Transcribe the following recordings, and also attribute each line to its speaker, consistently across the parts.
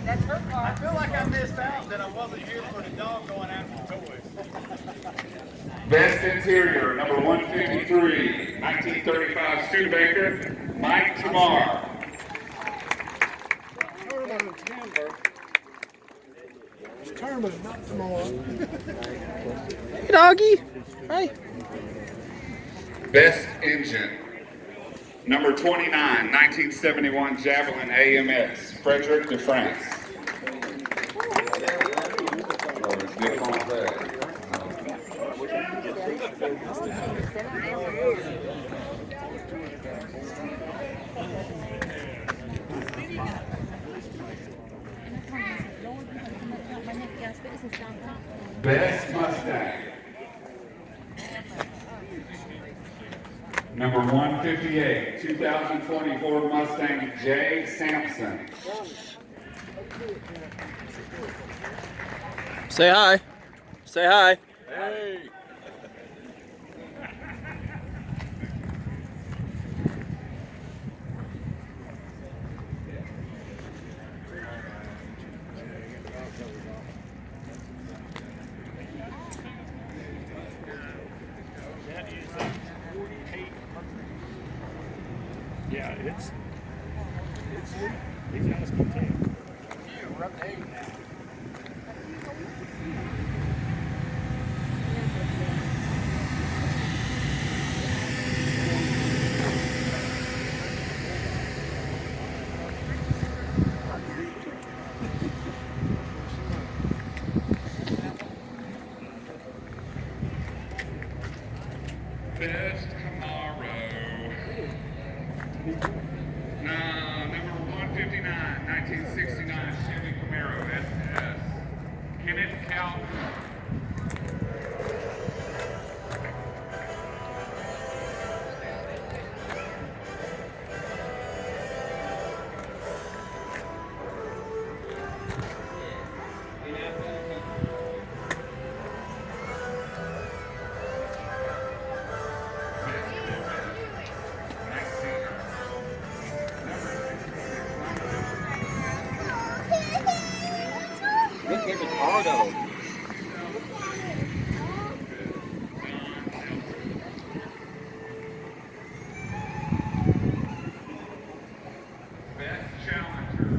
Speaker 1: That's her car.
Speaker 2: I feel like I missed out that I wasn't here for the dog going after toys.
Speaker 3: Best Interior, number 153, 1935 Studebaker, Mike Tamar.
Speaker 4: Determined, not tomorrow.
Speaker 5: Hey, doggy. Hi.
Speaker 3: Best Engine, number 29, 1971 Javelin AMS, Frederick de France. Best Mustang, number 158, 2024 Mustang J. Sampson.
Speaker 5: Say hi. Say hi.
Speaker 2: Hey.
Speaker 4: Yeah, these guys can take.
Speaker 3: Best Camaro. Number 159, 1969 Chevy Camaro SS. Kenneth Calvin.
Speaker 5: Look at the car though.
Speaker 3: Best Challenger.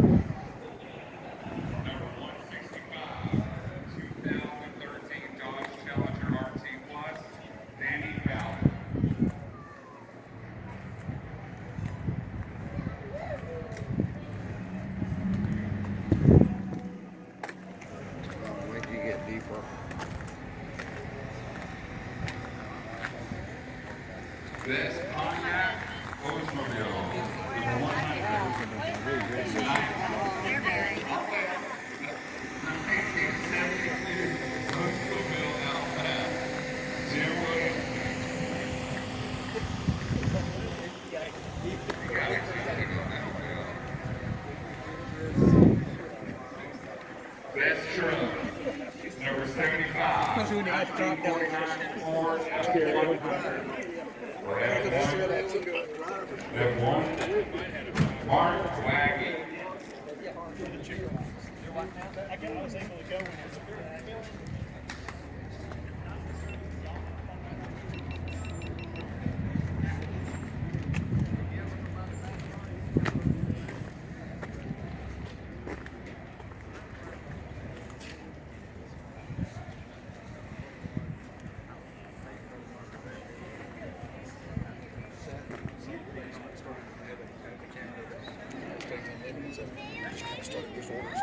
Speaker 3: Number 165, 2013 Dodge Challenger RT Plus, Danny Fowler.
Speaker 5: Wait till you get deeper.
Speaker 3: Best Pontiac Oldsmobile. Number 100. Oldsmobile Outback. Jim Williams. Best truck, number 75, 1949 Ford F-100. F1, Mark Waggy.
Speaker 4: I was able to go when it's started this order.